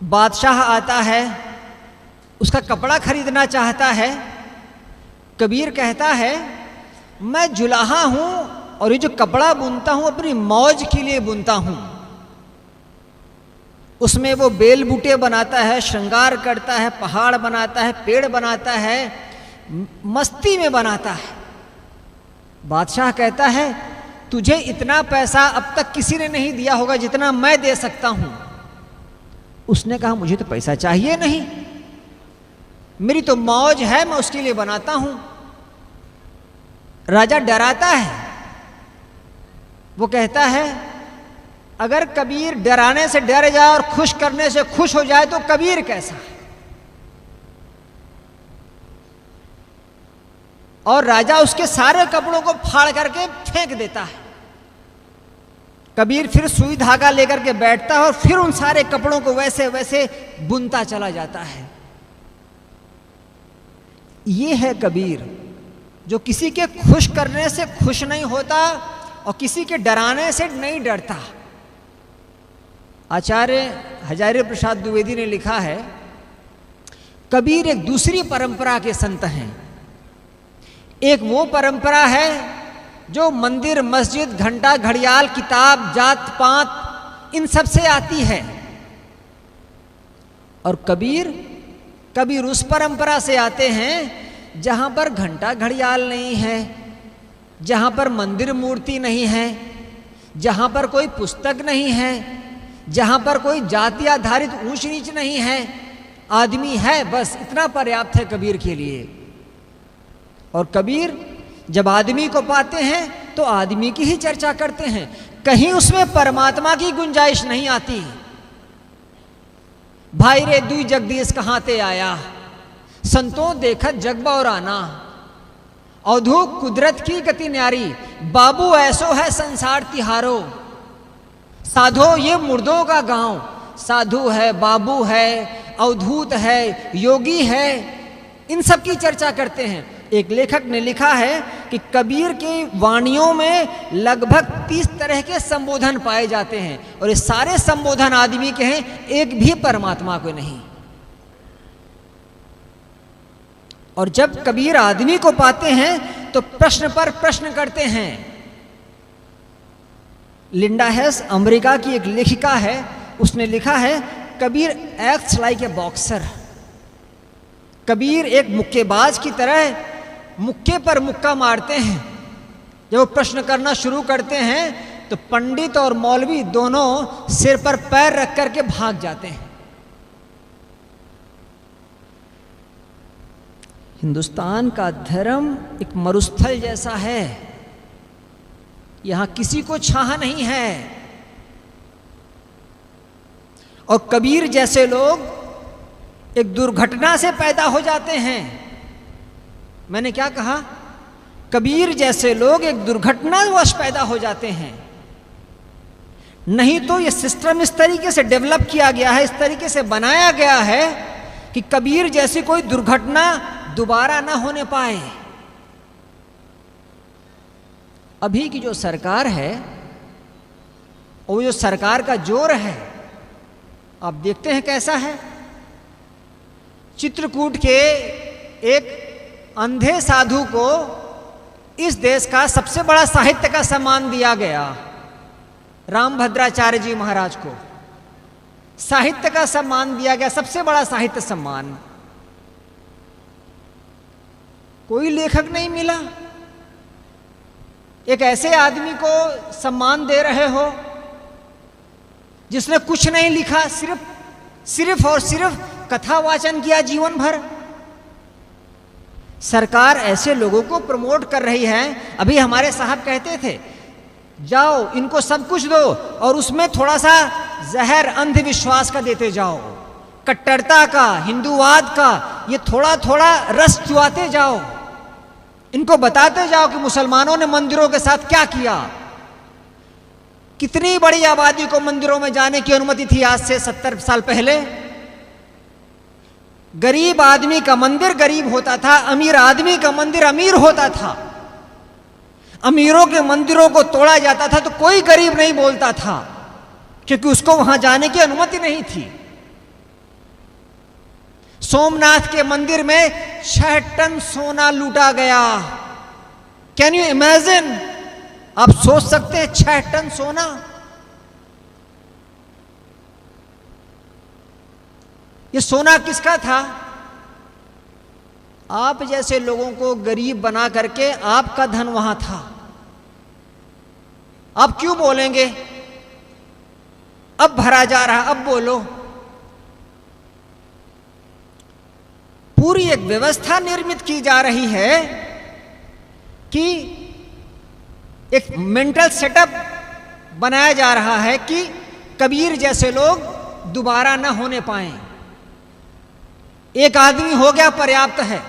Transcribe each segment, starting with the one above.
बादशाह आता है, उसका कपड़ा खरीदना चाहता है। कबीर कहता है मैं जुलाहा हूं और ये जो कपड़ा बुनता हूं अपनी मौज के लिए बुनता हूं। उसमें वो बेल बूटे बनाता है, श्रृंगार करता है, पहाड़ बनाता है, पेड़ बनाता है, मस्ती में बनाता है। बादशाह कहता है तुझे इतना पैसा अब तक किसी ने नहीं दिया होगा जितना मैं दे सकता हूं। उसने कहा मुझे तो पैसा चाहिए नहीं, मेरी तो मौज है, मैं उसके लिए बनाता हूं। राजा डराता है, वो कहता है अगर कबीर डराने से डर जाए और खुश करने से खुश हो जाए तो कबीर कैसा है। और राजा उसके सारे कपड़ों को फाड़ करके फेंक देता है। कबीर फिर सुई धागा लेकर के बैठता है और फिर उन सारे कपड़ों को वैसे वैसे बुनता चला जाता है। ये है कबीर, जो किसी के खुश करने से खुश नहीं होता और किसी के डराने से नहीं डरता। आचार्य हजारी प्रसाद द्विवेदी ने लिखा है कबीर एक दूसरी परंपरा के संत हैं। एक वो परंपरा है जो मंदिर, मस्जिद, घंटा, घड़ियाल, किताब, जात पात इन सब से आती है। और कबीर उस परंपरा से आते हैं जहां पर घंटा घड़ियाल नहीं है, जहां पर मंदिर मूर्ति नहीं है, जहां पर कोई पुस्तक नहीं है, जहां पर कोई जाति आधारित ऊंच नीच नहीं है, आदमी है, बस इतना पर्याप्त है कबीर के लिए। और कबीर जब आदमी को पाते हैं तो आदमी की ही चर्चा करते हैं, कहीं उसमें परमात्मा की गुंजाइश नहीं आती। भाई रे दुई जगदीश कहाँ ते आया, संतों देखत जग बौराना, अवधू कुदरत की गति न्यारी, बाबू ऐसो है संसार तिहारो, साधो ये मुर्दों का गांव, साधु है, बाबू है, अवधूत है, योगी है, इन सब की चर्चा करते हैं। एक लेखक ने लिखा है कि कबीर की वाणियों में लगभग 30 तरह के संबोधन पाए जाते हैं और ये सारे संबोधन आदमी के हैं, एक भी परमात्मा को नहीं। और जब कबीर आदमी को पाते हैं तो प्रश्न पर प्रश्न करते हैं। लिंडा हेस अमेरिका की एक लेखिका है, उसने लिखा है Kabir acts like a boxer. Kabir एक मुक्केबाज की तरह मुक्के पर मुक्का मारते हैं। जब वो प्रश्न करना शुरू करते हैं तो पंडित और मौलवी दोनों सिर पर पैर रख करके भाग जाते हैं। हिंदुस्तान का धर्म एक मरुस्थल जैसा है, यहां किसी को छाह नहीं है। और कबीर जैसे लोग एक दुर्घटना से पैदा हो जाते हैं। मैंने क्या कहा? कबीर जैसे लोग एक दुर्घटनावश पैदा हो जाते हैं। नहीं तो यह सिस्टम इस तरीके से डेवलप किया गया है, इस तरीके से बनाया गया है कि कबीर जैसी कोई दुर्घटना दोबारा ना होने पाए। अभी की जो सरकार है, वो जो सरकार का जोर है, आप देखते हैं कैसा है। चित्रकूट के एक अंधे साधु को इस देश का सबसे बड़ा साहित्य का सम्मान दिया गया। रामभद्राचार्य जी महाराज को साहित्य का सम्मान दिया गया, सबसे बड़ा साहित्य सम्मान। कोई लेखक नहीं मिला। एक ऐसे आदमी को सम्मान दे रहे हो जिसने कुछ नहीं लिखा, सिर्फ और सिर्फ कथा वाचन किया जीवन भर। सरकार ऐसे लोगों को प्रमोट कर रही है। अभी हमारे साहब कहते थे जाओ इनको सब कुछ दो और उसमें थोड़ा सा जहर अंधविश्वास का देते जाओ, कट्टरता का, हिंदूवाद का, ये थोड़ा थोड़ा रस चुआते जाओ। इनको बताते जाओ कि मुसलमानों ने मंदिरों के साथ क्या किया। कितनी बड़ी आबादी को मंदिरों में जाने की अनुमति थी आज से 70 साल पहले। गरीब आदमी का मंदिर गरीब होता था, अमीर आदमी का मंदिर अमीर होता था। अमीरों के मंदिरों को तोड़ा जाता था तो कोई गरीब नहीं बोलता था, क्योंकि उसको वहां जाने की अनुमति नहीं थी। सोमनाथ के मंदिर में 6 टन सोना लूटा गया। Can you imagine? आप सोच सकते हैं 6 टन सोना? ये सोना किसका था? आप जैसे लोगों को गरीब बना करके आपका धन वहां था। आप क्यों बोलेंगे? अब भरा जा रहा, अब बोलो। पूरी एक व्यवस्था निर्मित की जा रही है कि एक मेंटल सेटअप बनाया जा रहा है कि कबीर जैसे लोग दोबारा न होने पाएं। एक आदमी हो गया पर्याप्त है,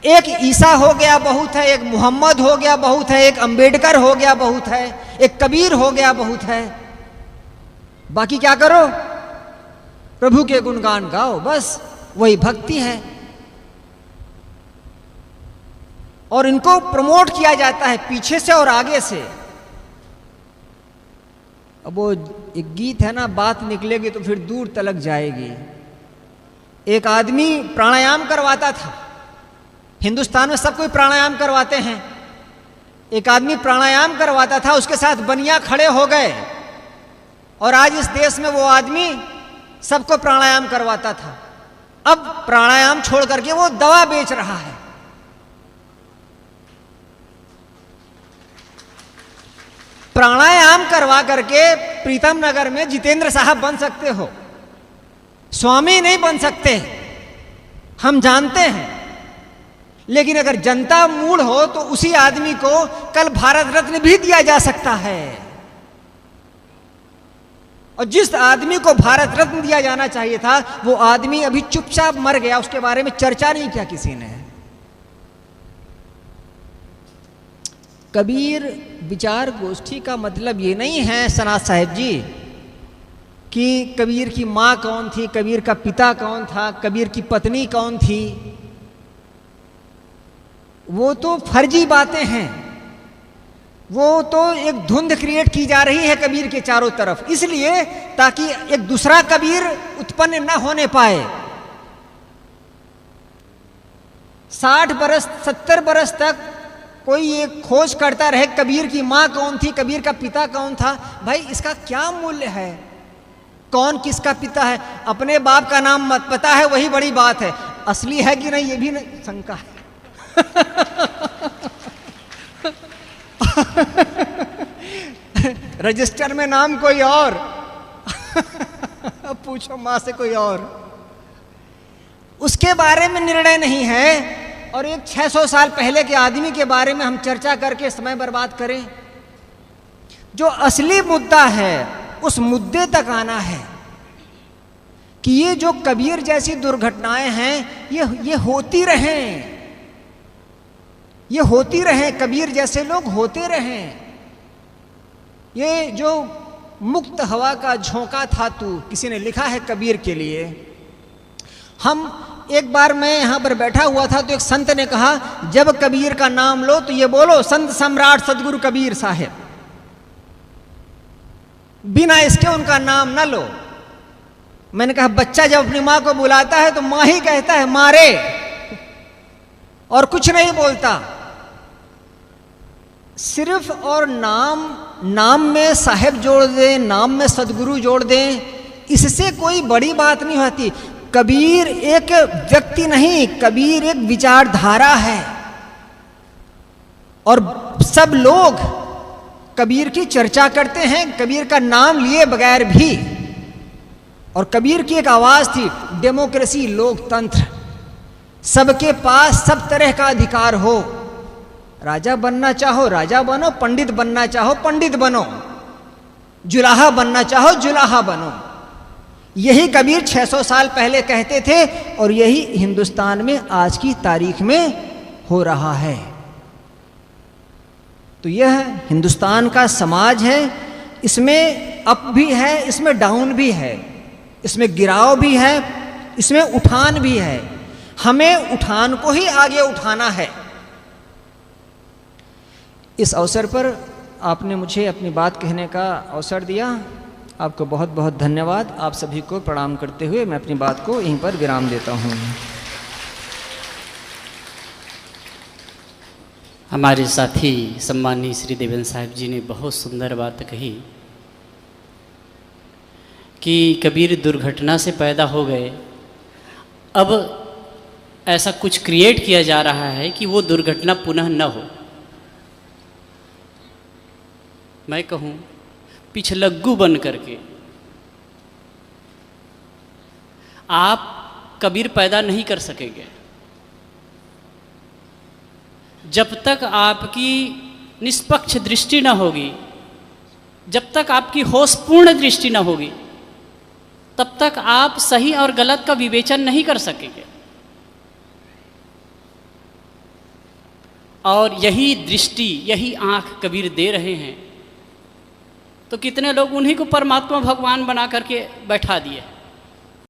एक ईसा हो गया बहुत है, एक मोहम्मद हो गया बहुत है, एक अंबेडकर हो गया बहुत है, एक कबीर हो गया बहुत है। बाकी क्या करो? प्रभु के गुणगान गाओ, बस वही भक्ति है। और इनको प्रमोट किया जाता है पीछे से और आगे से। अब वो एक गीत है ना, बात निकलेगी तो फिर दूर तलक जाएगी। एक आदमी प्राणायाम करवाता था। हिंदुस्तान में सब कोई प्राणायाम करवाते हैं। एक आदमी प्राणायाम करवाता था, उसके साथ बनिया खड़े हो गए और आज इस देश में वो आदमी सबको प्राणायाम करवाता था। अब प्राणायाम छोड़ करके वो दवा बेच रहा है। प्राणायाम करवा करके प्रीतम नगर में जितेंद्र साहब बन सकते हो, स्वामी नहीं बन सकते, हम जानते हैं। लेकिन अगर जनता मूढ़ हो तो उसी आदमी को कल भारत रत्न भी दिया जा सकता है। और जिस आदमी को भारत रत्न दिया जाना चाहिए था वो आदमी अभी चुपचाप मर गया, उसके बारे में चर्चा नहीं किया किसी ने। कबीर विचार गोष्ठी का मतलब ये नहीं है सनात साहिब जी कि कबीर की माँ कौन थी, कबीर का पिता कौन था, कबीर की पत्नी कौन थी। वो तो फर्जी बातें हैं, वो तो एक धुंध क्रिएट की जा रही है कबीर के चारों तरफ, इसलिए ताकि एक दूसरा कबीर उत्पन्न न होने पाए। 60 बरस 70 बरस तक कोई ये खोज करता रहे कबीर की माँ कौन थी, कबीर का पिता कौन था। भाई इसका क्या मूल्य है? कौन किसका पिता है? अपने बाप का नाम मत पता है, वही बड़ी बात है। असली है कि नहीं ये भी नहीं शंका है। रजिस्टर में नाम कोई और पूछो मां से कोई और, उसके बारे में निर्णय नहीं है। और एक 600 साल पहले के आदमी के बारे में हम चर्चा करके समय बर्बाद करें? जो असली मुद्दा है उस मुद्दे तक आना है कि ये जो कबीर जैसी दुर्घटनाएं हैं ये होती रहें, ये होती रहें, कबीर जैसे लोग होते रहें। ये जो मुक्त हवा का झोंका था तू, किसी ने लिखा है कबीर के लिए। हम एक बार मैं यहां पर बैठा हुआ था तो एक संत ने कहा जब कबीर का नाम लो तो ये बोलो संत सम्राट सदगुरु कबीर साहिब, बिना इसके उनका नाम न लो। मैंने कहा बच्चा जब अपनी मां को बुलाता है तो मां ही कहता है मारे, और कुछ नहीं बोलता। सिर्फ और नाम में साहिब जोड़ दें, नाम में सदगुरु जोड़ दें, इससे कोई बड़ी बात नहीं होती। कबीर एक व्यक्ति नहीं, कबीर एक विचारधारा है। और सब लोग कबीर की चर्चा करते हैं, कबीर का नाम लिए बगैर भी। और कबीर की एक आवाज थी, डेमोक्रेसी, लोकतंत्र, सबके पास सब तरह का अधिकार हो। राजा बनना चाहो राजा बनो, पंडित बनना चाहो पंडित बनो, जुलाहा बनना चाहो जुलाहा बनो। यही कबीर 600 साल पहले कहते थे और यही हिंदुस्तान में आज की तारीख में हो रहा है। तो यह हिंदुस्तान का समाज है, इसमें अप भी है, इसमें डाउन भी है, इसमें गिराव भी है, इसमें उठान भी है। हमें उठान को ही आगे उठाना है। इस अवसर पर आपने मुझे अपनी बात कहने का अवसर दिया, आपको बहुत बहुत धन्यवाद। आप सभी को प्रणाम करते हुए मैं अपनी बात को यहीं पर विराम देता हूँ। हमारे साथी सम्मानीय श्री देवेंद्र साहब जी ने बहुत सुंदर बात कही कि कबीर दुर्घटना से पैदा हो गए, अब ऐसा कुछ क्रिएट किया जा रहा है कि वो दुर्घटना पुनः न हो। मैं कहूँ पिछलग्गू बन करके आप कबीर पैदा नहीं कर सकेंगे जब तक आपकी निष्पक्ष दृष्टि न होगी, जब तक आपकी होशपूर्ण दृष्टि न होगी, तब तक आप सही और गलत का विवेचन नहीं कर सकेंगे। और यही दृष्टि, यही आँख कबीर दे रहे हैं, तो कितने लोग उन्हीं को परमात्मा भगवान बना करके बैठा दिए।